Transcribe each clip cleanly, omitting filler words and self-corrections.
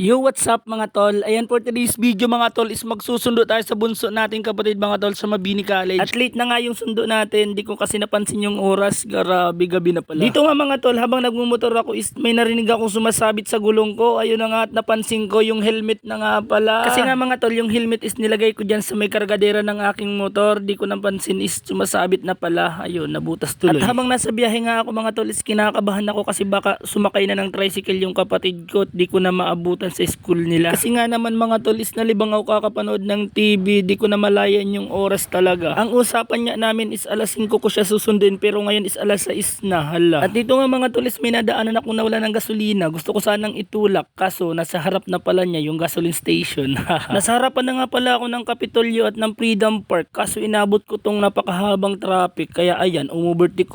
Yo, what's up mga tol? Ayan, for today's video mga tol is magsusundo tayo sa bunso nating kapatid mga tol sa Mabini College. At late na nga yung sundo natin, di ko kasi napansin yung oras, grabe gabi na pala. Dito nga mga tol, habang nagmumotor ako is may narinig akong sumasabit sa gulong ko. Ayun na nga at napansin ko yung helmet na nga pala. Kasi nga mga tol, yung helmet is nilagay ko dyan sa may kargadera ng aking motor. Di ko napansin is sumasabit na pala. Ayun, nabutas tuloy. At habang nasa biyahe nga ako mga tol is kinakabahan ako kasi baka sumakay na ng tricycle yung kapatid ko at di ko na maabutan sa school nila. Kasi nga naman mga tol is nalibang ako kakapanood ng TV, di ko na malayan yung oras talaga. Ang usapan niya namin is alas 5 ko siya susundin pero ngayon is alas 6 na, hala. At dito nga mga tol is may nadaanan ako na wala ng gasolina. Gusto ko sanang itulak kaso nasa harap na pala niya yung gasoline station. Nasa harapan na nga pala ako ng Kapitolyo at ng Freedom Park kaso inabot ko tong napakahabang traffic kaya ayan, umubertik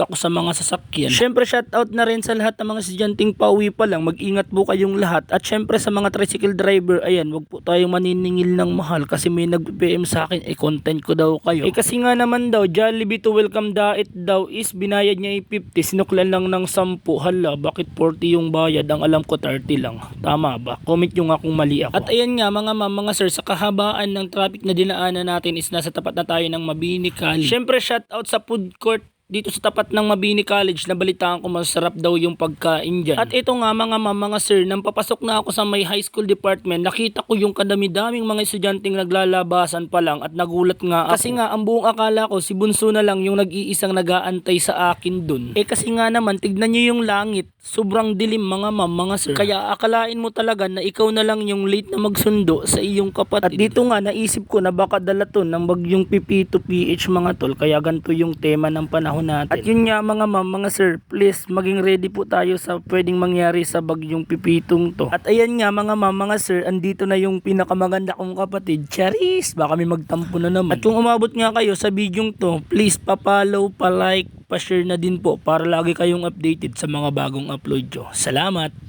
ako sa mga sasakyan. Syempre shoutout na rin sa lahat ng mga estudyanteng pauwi pa lang, mag-ingat po kayong lahat. At syempre sa mga tricycle driver, ayan, wag po tayong maniningil ng mahal kasi may nag-PM sa akin, content ko daw kayo. Kasi nga naman daw, Jollibee to welcome diet daw is binayad niya 50, sinuklan lang ng 10. Hala, bakit 40 yung bayad? Ang alam ko 30 lang. Tama ba? Comment nyo nga kung mali ako. At ayan nga mga ma'am, mga sir, sa kahabaan ng traffic na dinaanan natin is nasa tapat na tayo ng Mabini College. Syempre shoutout sa food court dito sa tapat ng Mabini College, nabalitaan ko masarap daw yung pagkain dyan. At ito nga mga ma'am, mga sir, nang papasok na ako sa may high school department, nakita ko yung kadami-daming mga estudyanteng naglalabasan pa lang at nagulat nga ako. Kasi nga ang buong akala ko si Bunso na lang yung nag-iisang nag-aantay sa akin dun. Kasi nga naman, tignan nyo yung langit, sobrang dilim mga ma'am, mga sir. Kaya akalain mo talaga na ikaw na lang yung late na magsundo sa iyong kapatid. At dito nga naisip ko na baka dala to ng bagyong Pipito PH mga tol, kaya ganito yung tema ng panahon natin. At yun nga mga ma'am, mga sir, please maging ready po tayo sa pwedeng mangyari sa bagyong Pipitong to. At ayan nga mga ma'am, mga sir, andito na yung pinakamaganda kong kapatid, Charis, baka may magtampo na naman. At kung umabot nga kayo sa bidyong to, please pa-follow, pa-like, pa-share na din po para lagi kayong updated sa mga bagong upload ko. Salamat!